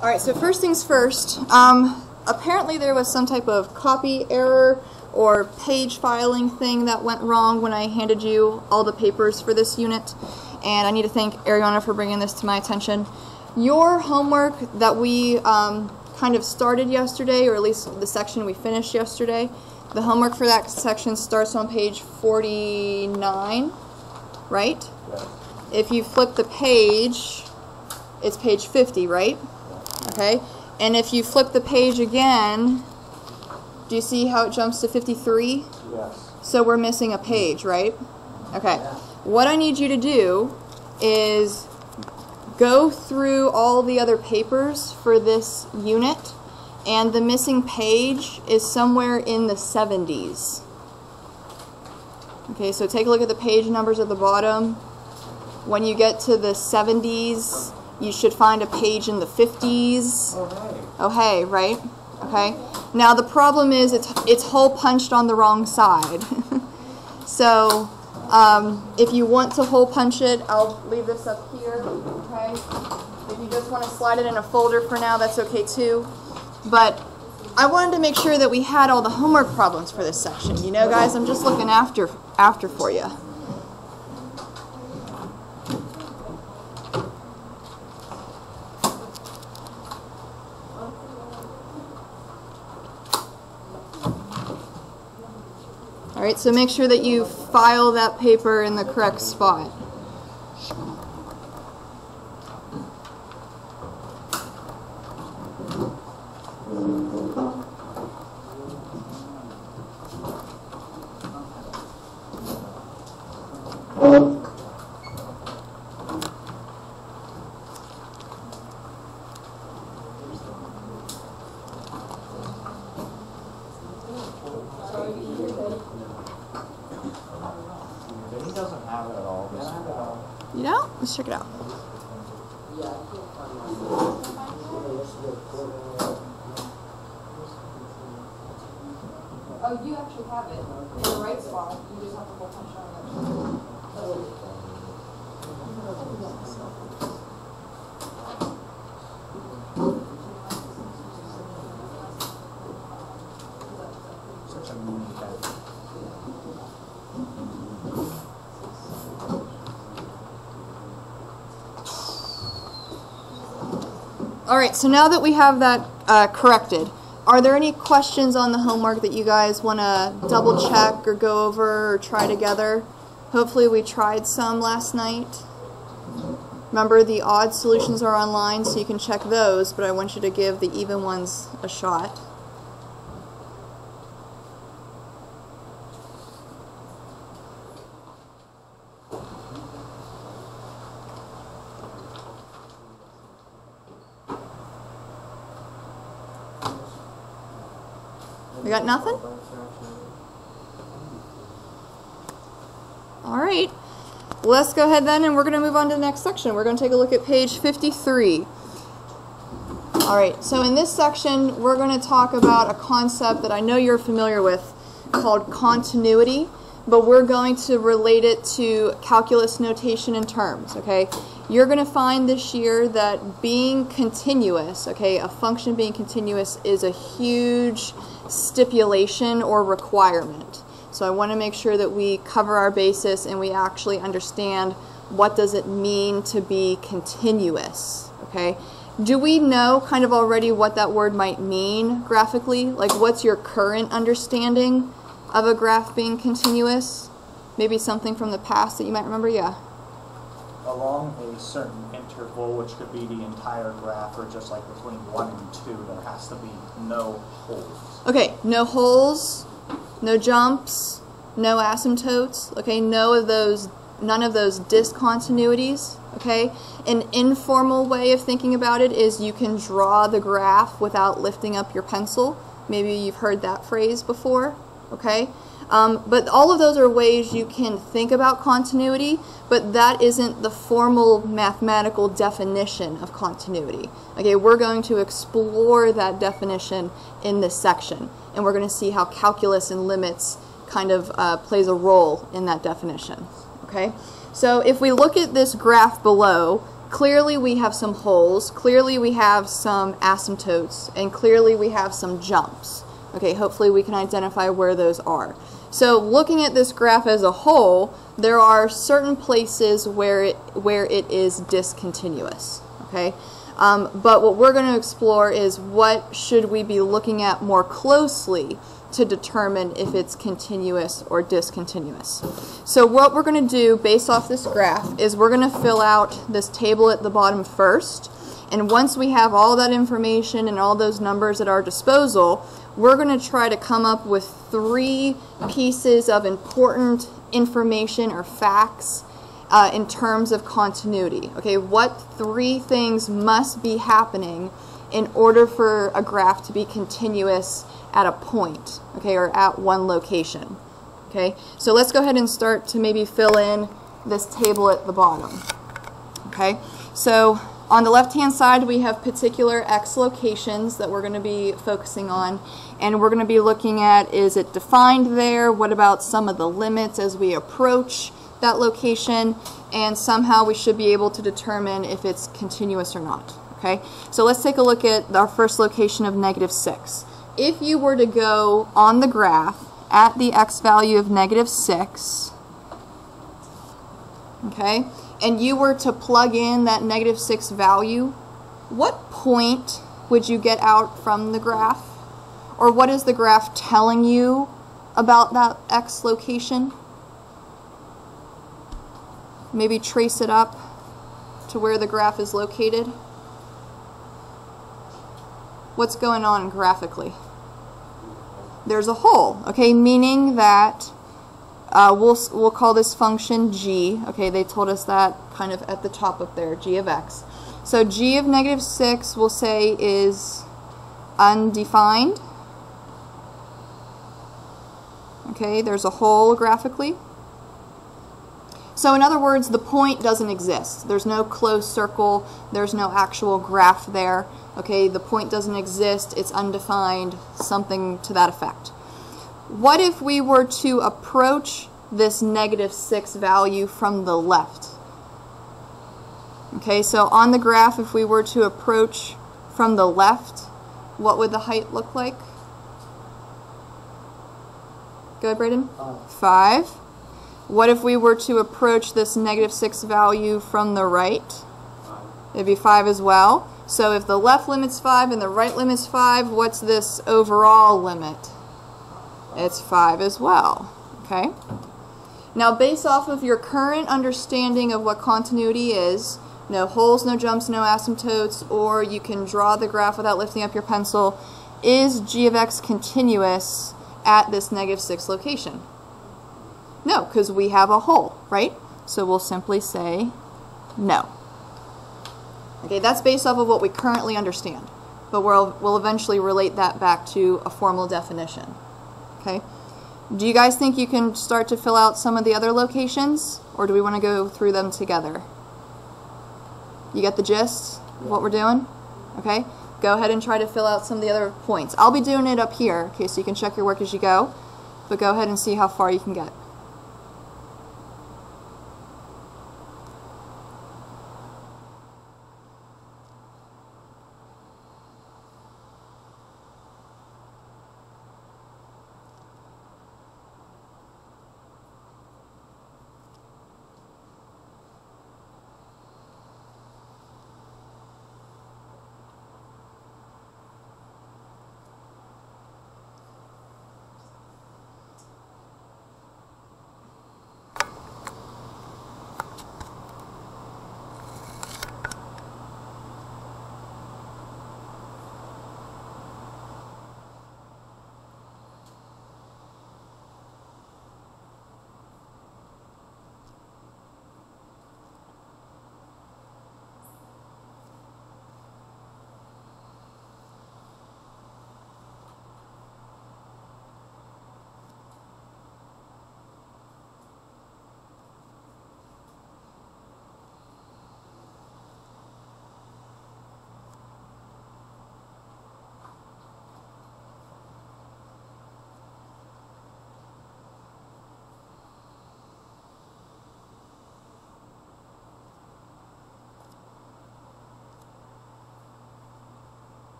All right, so first things first, apparently there was some type of copy error or page filing thing that went wrong when I handed you all the papers for this unit, and I need to thank Ariana for bringing this to my attention. Your homework that we kind of started yesterday, or at least the section we finished yesterday, the homework for that section starts on page 49, right? Yes. If you flip the page, it's page 50, right? Okay, and if you flip the page again, do you see how it jumps to 53? Yes. So we're missing a page, right? Okay, what I need you to do is go through all the other papers for this unit, and the missing page is somewhere in the 70s. Okay, so take a look at the page numbers at the bottom. When you get to the 70s, you should find a page in the 50s. Oh, hey. Oh, hey, right? Okay. Now the problem is it's hole punched on the wrong side. So if you want to hole punch it, I'll leave this up here. Okay. If you just want to slide it in a folder for now, that's okay too. But I wanted to make sure that we had all the homework problems for this section. You know, guys, I'm just looking after for you. Alright, so make sure that you file that paper in the correct spot. He doesn't have it at all. You know? Let's check it out. Oh, you actually have it in the right spot. You just have to hole punch on it. Such a mean cat. Alright, so now that we have that corrected, are there any questions on the homework that you guys want to double check or go over or try together? Hopefully we tried some last night. Remember, the odd solutions are online, so you can check those, but I want you to give the even ones a shot. We got nothing? Alright, let's go ahead then, and we're going to move on to the next section. We're going to take a look at page 53. Alright, so in this section, we're going to talk about a concept that I know you're familiar with called continuity, but we're going to relate it to calculus notation and terms, okay? You're going to find this year that being continuous, okay, a function being continuous is a huge stipulation or requirement. So I want to make sure that we cover our basis and we actually understand what does it mean to be continuous, okay? Do we know kind of already what that word might mean graphically? Like, what's your current understanding of a graph being continuous? Maybe something from the past that you might remember? Yeah. Along a certain interval, which could be the entire graph, or just like between 1 and 2, there has to be no holes. Okay, no holes, no jumps, no asymptotes, okay, none of those discontinuities, okay? An informal way of thinking about it is you can draw the graph without lifting up your pencil. Maybe you've heard that phrase before, okay? But all of those are ways you can think about continuity, but that isn't the formal mathematical definition of continuity. Okay, we're going to explore that definition in this section, and we're going to see how calculus and limits kind of plays a role in that definition. Okay, So if we look at this graph below, clearly we have some holes, clearly we have some asymptotes, and clearly we have some jumps. Okay, hopefully we can identify where those are. So looking at this graph as a whole, there are certain places where it is discontinuous. Okay, but what we're going to explore is what should we be looking at more closely to determine if it's continuous or discontinuous. So what we're going to do based off this graph is we're going to fill out this table at the bottom first, and once we have all that information and all those numbers at our disposal, we're going to try to come up with 3 pieces of important information or facts in terms of continuity. Okay, what 3 things must be happening in order for a graph to be continuous at a point, okay, or at one location. Okay, so let's go ahead and start to maybe fill in this table at the bottom. Okay, so on the left-hand side we have particular X locations that we're going to be focusing on, and we're going to be looking at, is it defined there? What about some of the limits as we approach that location? And somehow we should be able to determine if it's continuous or not. Okay, so let's take a look at our first location of -6. If you were to go on the graph at the X value of -6, okay, and you were to plug in that -6 value, what point would you get out from the graph? Or what is the graph telling you about that X location? Maybe trace it up to where the graph is located. What's going on graphically? There's a hole, okay, meaning that we'll call this function g. Okay, they told us that kind of at the top up there, g of x. So g of -6 we'll say is undefined. Okay, there's a hole graphically. So in other words, the point doesn't exist. There's no closed circle, there's no actual graph there. Okay, the point doesn't exist, it's undefined, something to that effect. What if we were to approach this -6 value from the left? Okay, so on the graph, if we were to approach from the left, what would the height look like? Go ahead, Braden. 5. What if we were to approach this -6 value from the right? It'd be 5 as well. So if the left limit's 5 and the right limit's 5, what's this overall limit? It's 5 as well. Okay? Now, based off of your current understanding of what continuity is, no holes, no jumps, no asymptotes, or you can draw the graph without lifting up your pencil, is g of x continuous at this -6 location? No, because we have a hole, right? So we'll simply say no. Okay, that's based off of what we currently understand, but we'll eventually relate that back to a formal definition. Okay? Do you guys think you can start to fill out some of the other locations, or do we want to go through them together? You get the gist of what we're doing? Okay? Go ahead and try to fill out some of the other points. I'll be doing it up here, okay, so you can check your work as you go, but go ahead and see how far you can get.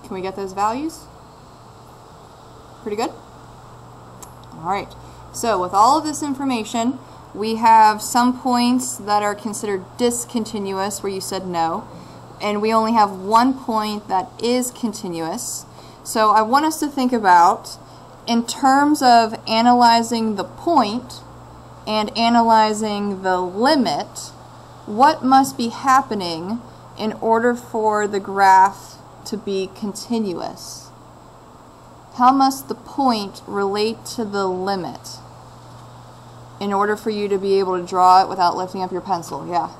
Can we get those values? Pretty good? All right. So with all of this information, we have some points that are considered discontinuous where you said no, and we only have one point that is continuous. So I want us to think about, in terms of analyzing the point and analyzing the limit, what must be happening in order for the graph to be continuous? How must the point relate to the limit in order for you to be able to draw it without lifting up your pencil? Yeah.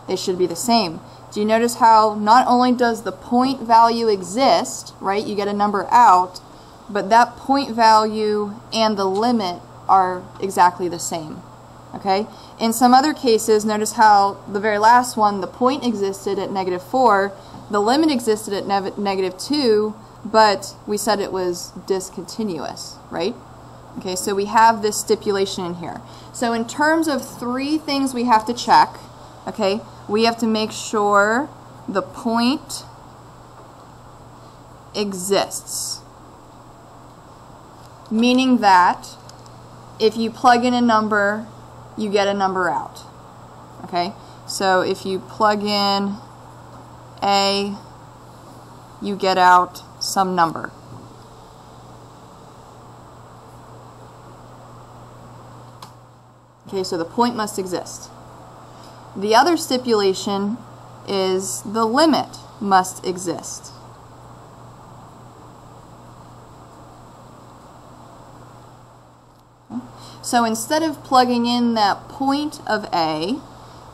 They should be the same. Do you notice how not only does the point value exist, right, you get a number out, but that point value and the limit are exactly the same. Okay? In some other cases, notice how the very last one, the point existed at -4, the limit existed at -2, but we said it was discontinuous, right? Okay, so we have this stipulation in here. So in terms of 3 things we have to check, okay, we have to make sure the point exists. Meaning that if you plug in a number, you get a number out. Okay, so if you plug in A, you get out some number. Okay, so the point must exist. The other stipulation is the limit must exist. So instead of plugging in that point of A,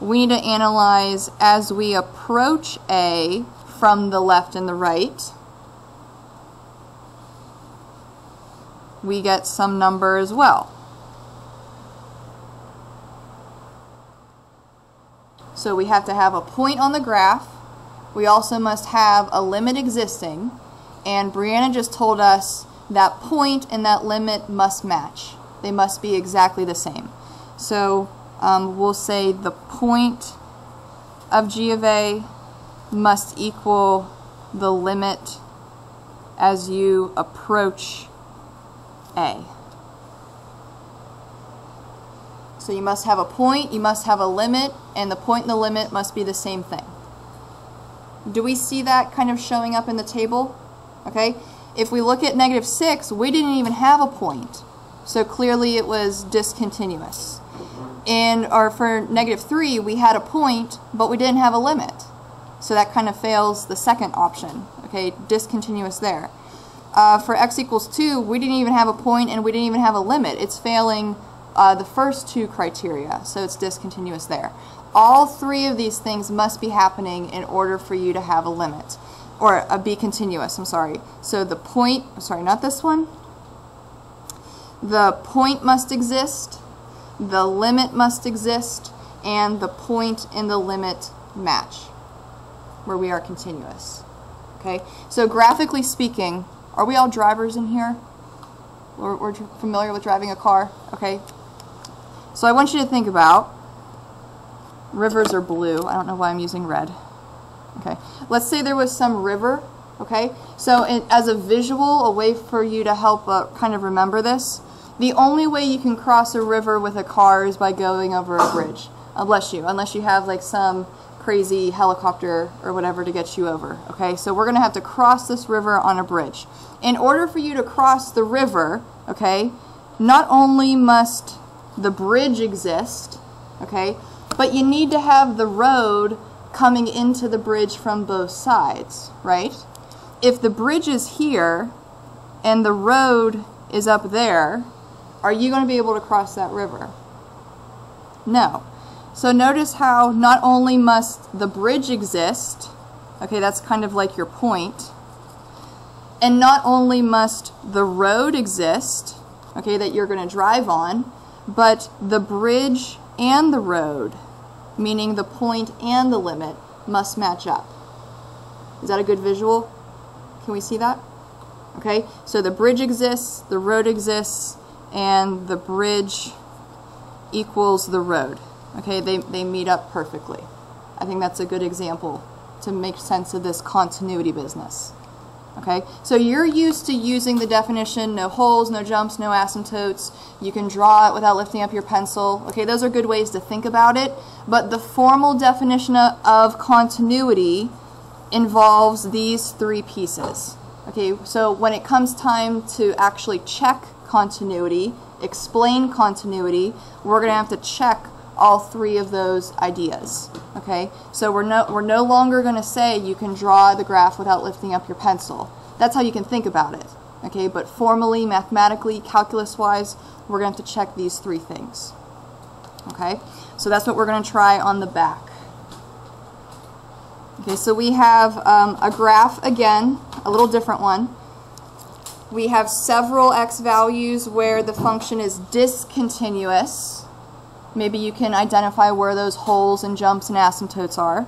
we need to analyze as we approach A from the left and the right, we get some number as well. So we have to have a point on the graph. We also must have a limit existing. And Brianna just told us that point and that limit must match. They must be exactly the same. So we'll say the point of G of A must equal the limit as you approach A. So you must have a point, you must have a limit, and the point and the limit must be the same thing. Do we see that kind of showing up in the table? Okay, if we look at -6, we didn't even have a point, so clearly it was discontinuous. Or for -3, we had a point, but we didn't have a limit, so that kind of fails the second option. Okay, discontinuous there. For x equals 2, we didn't even have a point and we didn't even have a limit. It's failing the first 2 criteria, so it's discontinuous there. All 3 of these things must be happening in order for you to have a limit, or be continuous, I'm sorry. So the point, sorry, not this one. The point must exist, the limit must exist, and the point and the limit match, where we are continuous. Okay, so graphically speaking, are we all drivers in here? We're familiar with driving a car? Okay. So I want you to think about, rivers are blue. I don't know why I'm using red. Okay. Let's say there was some river. Okay. So as a visual, a way for you to help kind of remember this, the only way you can cross a river with a car is by going over a bridge. Unless you have like some crazy helicopter or whatever to get you over. Okay. So we're going to have to cross this river on a bridge. In order for you to cross the river, okay, not only must the bridge exist, okay, but you need to have the road coming into the bridge from both sides, right? If the bridge is here and the road is up there, are you going to be able to cross that river? No. So notice how not only must the bridge exist, okay, that's kind of like your point, and not only must the road exist, okay, that you're going to drive on, but the bridge and the road, meaning the point and the limit, must match up. Is that a good visual? Can we see that? Okay, so the bridge exists, the road exists, and the bridge equals the road. Okay, they meet up perfectly. I think that's a good example to make sense of this continuity business. Okay, so you're used to using the definition, no holes, no jumps, no asymptotes. You can draw it without lifting up your pencil. Okay, those are good ways to think about it, but the formal definition of continuity involves these three pieces. Okay, so when it comes time to actually check continuity, explain continuity, we're going to have to check all three of those ideas. Okay, so we're no longer going to say you can draw the graph without lifting up your pencil. That's how you can think about it. Okay, but formally, mathematically, calculus-wise, we're going to have to check these three things. Okay, so that's what we're going to try on the back. Okay, so we have a graph again, a little different one. We have several x values where the function is discontinuous. Maybe you can identify where those holes and jumps and asymptotes are.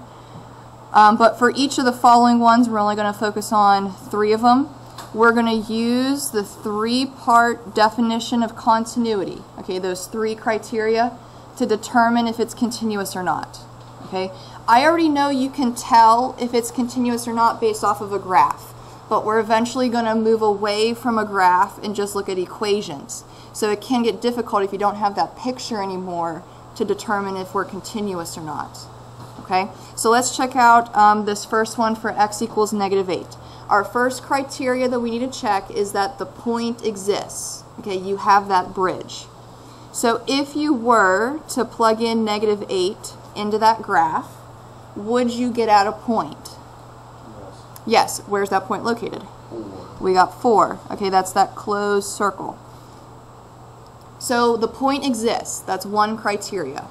But for each of the following ones, we're only going to focus on three of them. We're going to use the three-part definition of continuity, okay, those three criteria, to determine if it's continuous or not. Okay, I already know you can tell if it's continuous or not based off of a graph, but we're eventually going to move away from a graph and just look at equations. So it can get difficult if you don't have that picture anymore to determine if we're continuous or not. Okay, so let's check out this first one for x equals -8. Our first criteria that we need to check is that the point exists. Okay, you have that bridge. So if you were to plug in -8 into that graph, would you get at a point? Yes. Where's that point located? 4. We got 4. Okay, that's that closed circle. So the point exists. That's one criteria.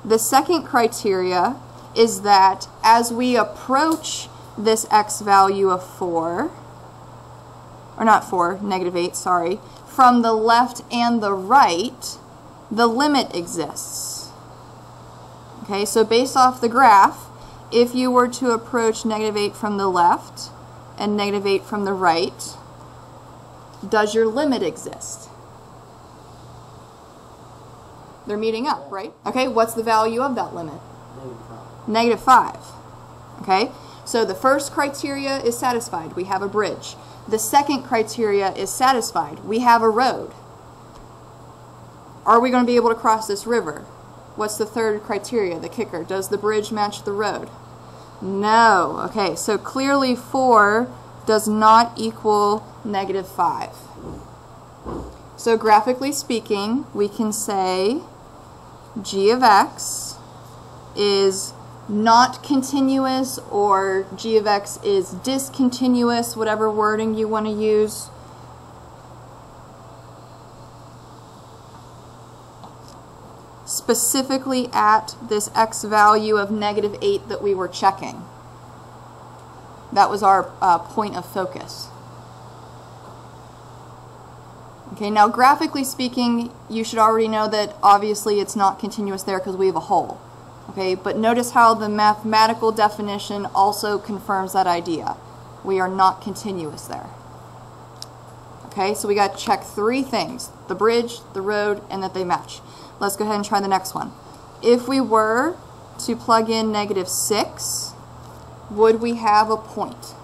The second criteria is that as we approach this x value of 4, or not 4, -8, sorry, from the left and the right, the limit exists. Okay, so based off the graph, if you were to approach -8 from the left and -8 from the right, does your limit exist? They're meeting up, right? Okay, what's the value of that limit? -5. Okay, so the first criteria is satisfied. We have a bridge. The second criteria is satisfied. We have a road. Are we going to be able to cross this river? What's the third criteria, the kicker? Does the bridge match the road? No. Okay, so clearly 4 does not equal -5. So graphically speaking, we can say g of x is not continuous, or g of x is discontinuous, whatever wording you want to use. Specifically at this x value of -8 that we were checking. That was our point of focus. Okay, now graphically speaking, you should already know that obviously it's not continuous there because we have a hole. Okay, but notice how the mathematical definition also confirms that idea. We are not continuous there. Okay, so we got to check three things: the bridge, the road, and that they match. Let's go ahead and try the next one. If we were to plug in -6, would we have a point?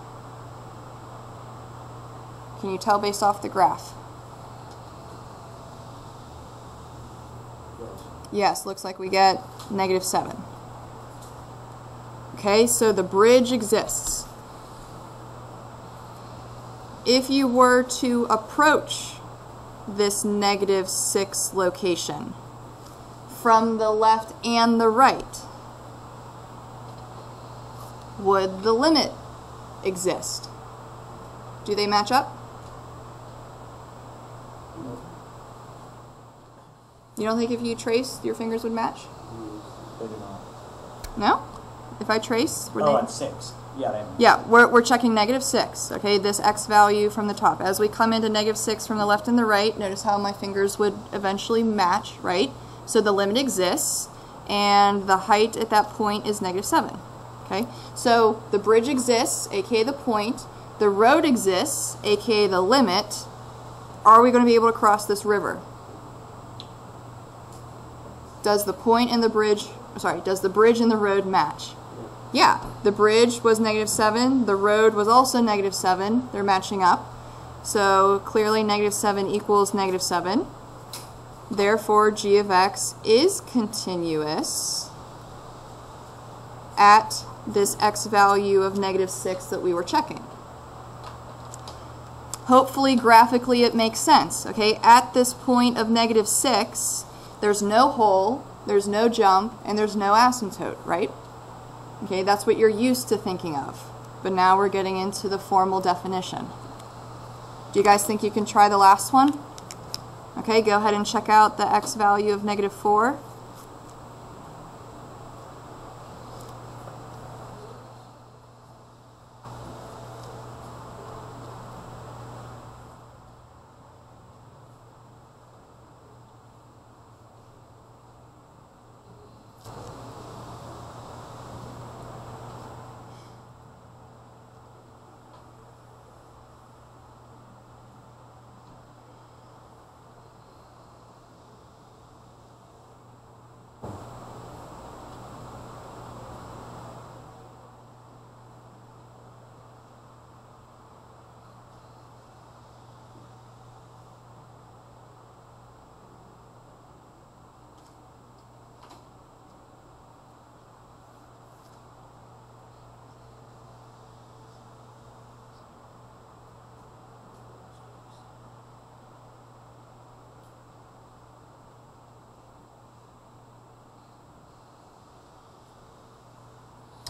Can you tell based off the graph? Yes, looks like we get -7. Okay, so the bridge exists. If you were to approach this -6 location from the left and the right, would the limit exist? Do they match up? You don't think if you trace, your fingers would match? They do not. No? If I trace, would Oh, they? and 6. Yeah, they Yeah, we're checking -6. Okay, this x value from the top. As we come into -6 from the left and the right, notice how my fingers would eventually match, right? So the limit exists, and the height at that point is -7. Okay, so the bridge exists, aka the point. The road exists, aka the limit. Are we going to be able to cross this river? Does the point and the bridge, does the bridge and the road match? Yeah, the bridge was -7, the road was also -7, they're matching up. So clearly -7 equals -7. Therefore, g of x is continuous at this x value of -6 that we were checking. Hopefully, graphically, it makes sense. Okay, at this point of -6, there's no hole, there's no jump, and there's no asymptote, right? Okay, that's what you're used to thinking of. But now we're getting into the formal definition. Do you guys think you can try the last one? Okay, go ahead and check out the x value of -4.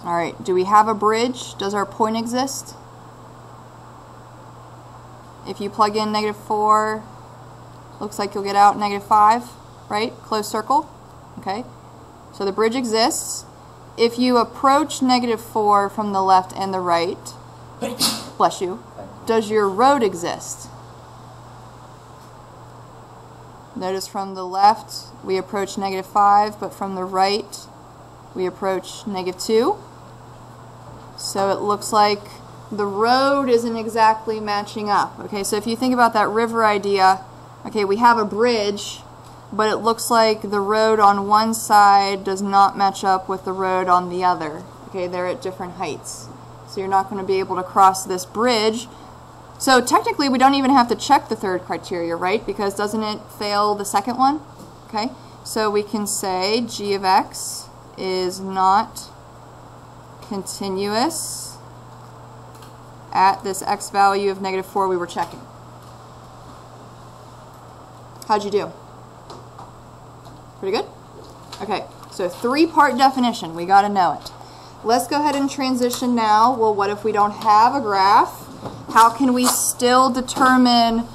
All right, do we have a bridge? Does our point exist? If you plug in -4, looks like you'll get out -5, right? Closed circle, okay? So the bridge exists. If you approach -4 from the left and the right, bless you, does your road exist? Notice from the left, we approach -5, but from the right, we approach -2. So it looks like the road isn't exactly matching up. Okay, so if you think about that river idea, okay, we have a bridge, but it looks like the road on one side does not match up with the road on the other. Okay, they're at different heights. So you're not going to be able to cross this bridge. So technically we don't even have to check the third criteria, right? Because doesn't it fail the second one? Okay, so we can say g of x is not continuous at this x value of -4 we were checking. How'd you do? Pretty good? Okay, so three-part definition. We got to know it. Let's go ahead and transition now. Well, what if we don't have a graph? How can we still determine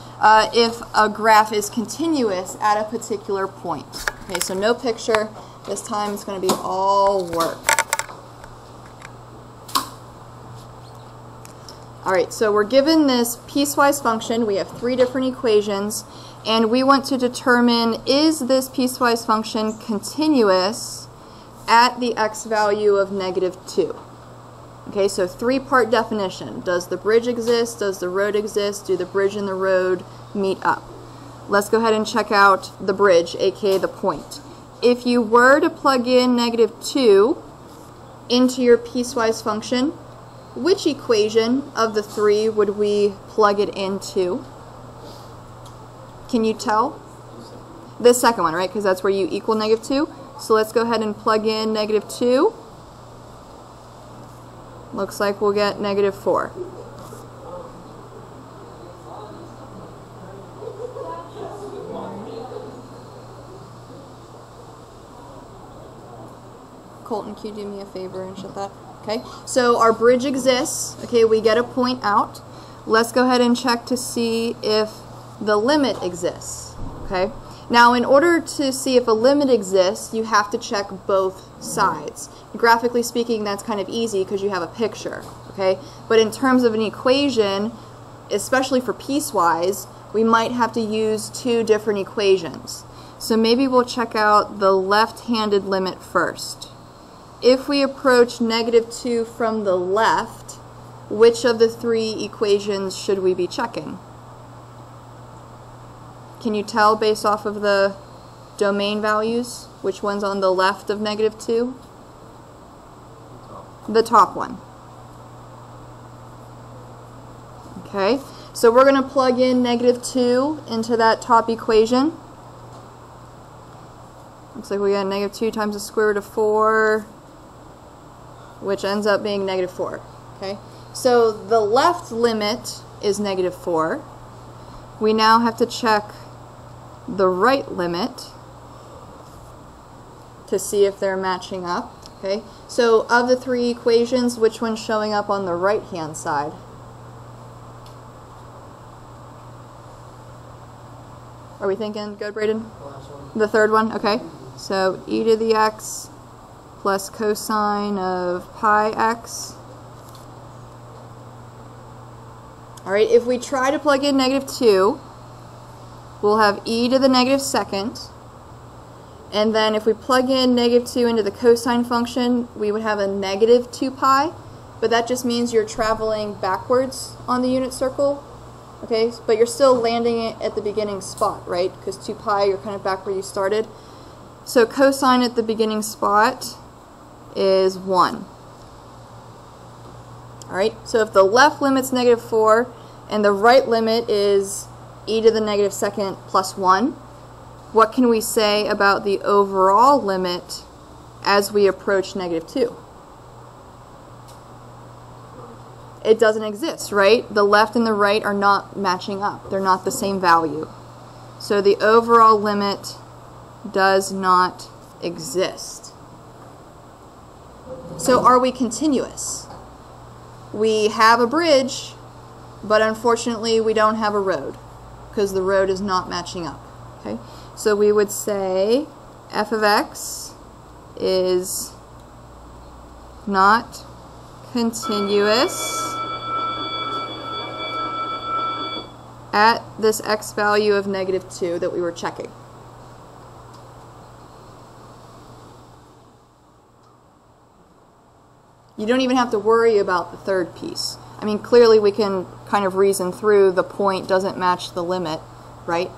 if a graph is continuous at a particular point? Okay, so no picture. This time it's going to be all work. Alright, so we're given this piecewise function. We have three different equations, and we want to determine, is this piecewise function continuous at the x value of -2? Okay, so three-part definition. Does the bridge exist? Does the road exist? Do the bridge and the road meet up? Let's go ahead and check out the bridge, aka the point. If you were to plug in -2 into your piecewise function, which equation of the three would we plug it into? Can you tell? The second one, right? Because that's where you equal -2. So let's go ahead and plug in -2. Looks like we'll get -4. Colton, can you do me a favor and shut that? Okay, so our bridge exists. Okay, we get a point out. Let's go ahead and check to see if the limit exists. Okay, now in order to see if a limit exists, you have to check both sides. Graphically speaking, that's kind of easy because you have a picture. Okay, but in terms of an equation, especially for piecewise, we might have to use two different equations. So maybe we'll check out the left-handed limit first. If we approach -2 from the left, which of the three equations should we be checking? Can you tell based off of the domain values which one's on the left of -2? the top one. Okay, so we're going to plug in -2 into that top equation. Looks like we got -2 times the square root of 4, which ends up being -4. Okay, so the left limit is -4. We now have to check the right limit to see if they're matching up. Okay, so of the three equations, which one's showing up on the right hand side? Are we thinking good, Braden? The third one? Okay. So e to the x plus cosine of pi x. Alright, if we try to plug in -2, we'll have e to the -2nd. And then if we plug in -2 into the cosine function, we would have a -2 pi. But that just means you're traveling backwards on the unit circle. Okay, but you're still landing it at the beginning spot, right? Because 2 pi, you're kind of back where you started. So cosine at the beginning spot is 1. Alright, so if the left limit's -4 and the right limit is e to the -2nd plus 1, what can we say about the overall limit as we approach -2? It doesn't exist, right? The left and the right are not matching up. They're not the same value. So the overall limit does not exist. So are we continuous? We have a bridge, but unfortunately we don't have a road because the road is not matching up. Okay? So we would say f of x is not continuous at this x value of -2 that we were checking. You don't even have to worry about the third piece. I mean, clearly we can kind of reason through the point doesn't match the limit, right?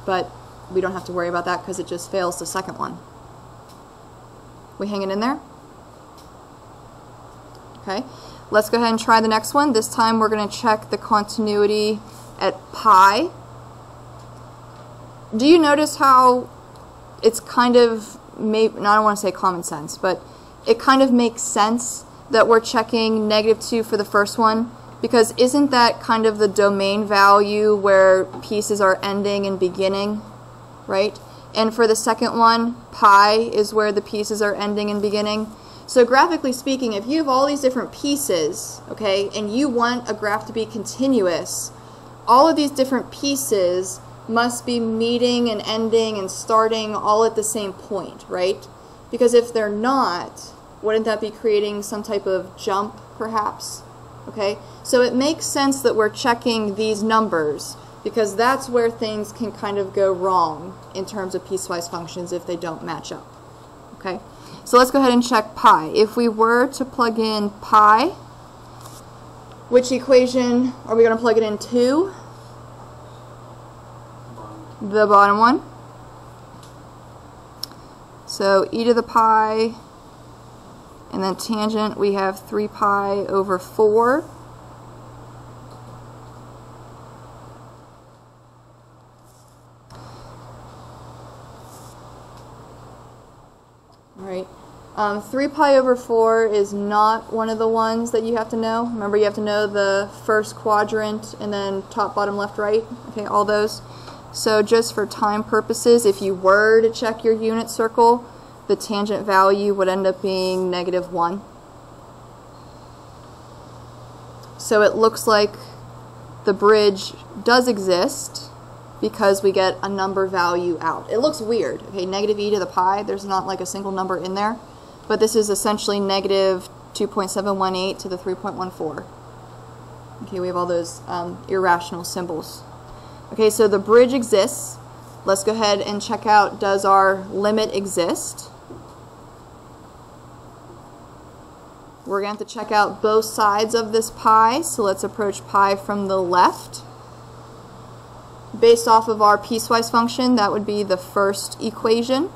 But we don't have to worry about that because it just fails the second one. We hanging in there? Okay, let's go ahead and try the next one. This time we're going to check the continuity at pi. Do you notice how it's kind of, I don't want to say common sense, but it kind of makes sense that we're checking -2 for the first one? Because isn't that kind of the domain value where pieces are ending and beginning, right? And for the second one, pi is where the pieces are ending and beginning. So graphically speaking, if you have all these different pieces, okay, and you want a graph to be continuous, all of these different pieces must be meeting and ending and starting all at the same point, right? Because if they're not, wouldn't that be creating some type of jump, perhaps? Okay, so it makes sense that we're checking these numbers because that's where things can kind of go wrong in terms of piecewise functions if they don't match up. Okay, so let's go ahead and check pi. If we were to plug in pi, which equation are we going to plug it into? The bottom one. So e to the pi, and then tangent, we have 3 pi over 4. All right. 3 pi over 4 is not one of the ones that you have to know. Remember, you have to know the first quadrant and then top, bottom, left, right. Okay, all those. So just for time purposes, if you were to check your unit circle, the tangent value would end up being -1. So it looks like the bridge does exist because we get a number value out. It looks weird. Okay, -e to the pi, there's not like a single number in there, but this is essentially -2.718 to the 3.14. Okay, we have all those irrational symbols. Okay, so the bridge exists. Let's go ahead and check out, does our limit exist? We're going to have to check out both sides of this pi, so let's approach pi from the left. Based off of our piecewise function, that would be the first equation.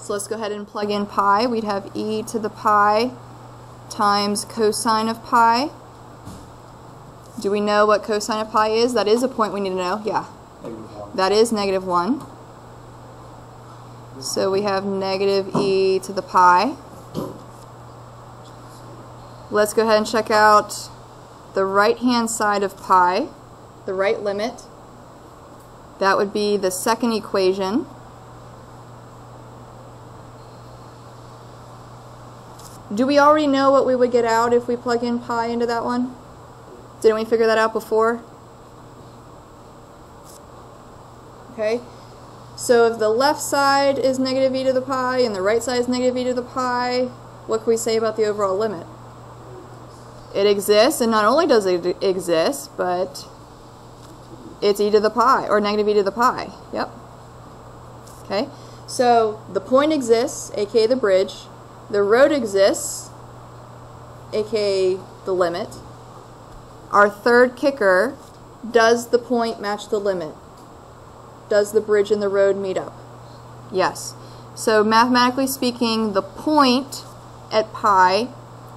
So let's go ahead and plug in pi. We'd have e to the pi times cosine of pi. Do we know what cosine of pi is? That is a point we need to know. Yeah. -1. That is -1. So we have negative e to the pi. Let's go ahead and check out the right-hand side of pi, the right limit. That would be the second equation. Do we already know what we would get out if we plug in pi into that one? Didn't we figure that out before? Okay. So if the left side is negative e to the pi and the right side is negative e to the pi, what can we say about the overall limit? It exists, and not only does it exist, but it's e to the pi, or negative e to the pi. Yep. Okay. So the point exists, aka the bridge. The road exists, aka the limit. Our third kicker, does the point match the limit? Does the bridge and the road meet up? Yes. So mathematically speaking, the point at pi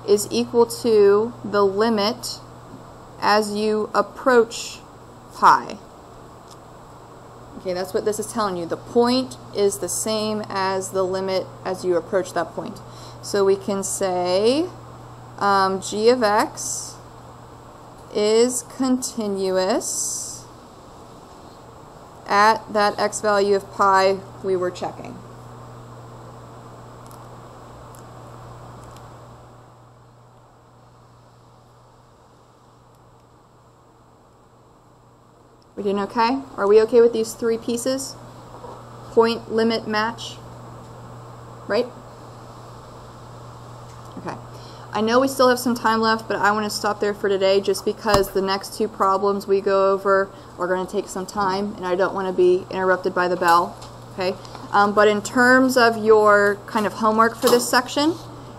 is equal to the limit as you approach pi. Okay, that's what this is telling you. The point is the same as the limit as you approach that point. So we can say g of x is continuous at that x value of pi we were checking. We doing okay? Are we okay with these three pieces? Point, limit, match? Right? Okay. I know we still have some time left, but I want to stop there for today just because the next two problems we go over are going to take some time, and I don't want to be interrupted by the bell. Okay? But in terms of your kind of homework for this section,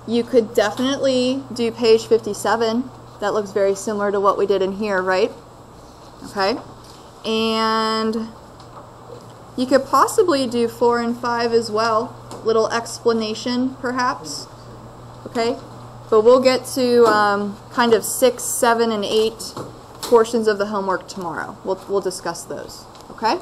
you could definitely do page 57. That looks very similar to what we did in here, right? Okay? And you could possibly do 4 and 5 as well. Little explanation, perhaps. Okay? But we'll get to kind of 6, 7, and 8 portions of the homework tomorrow. We'll discuss those. Okay?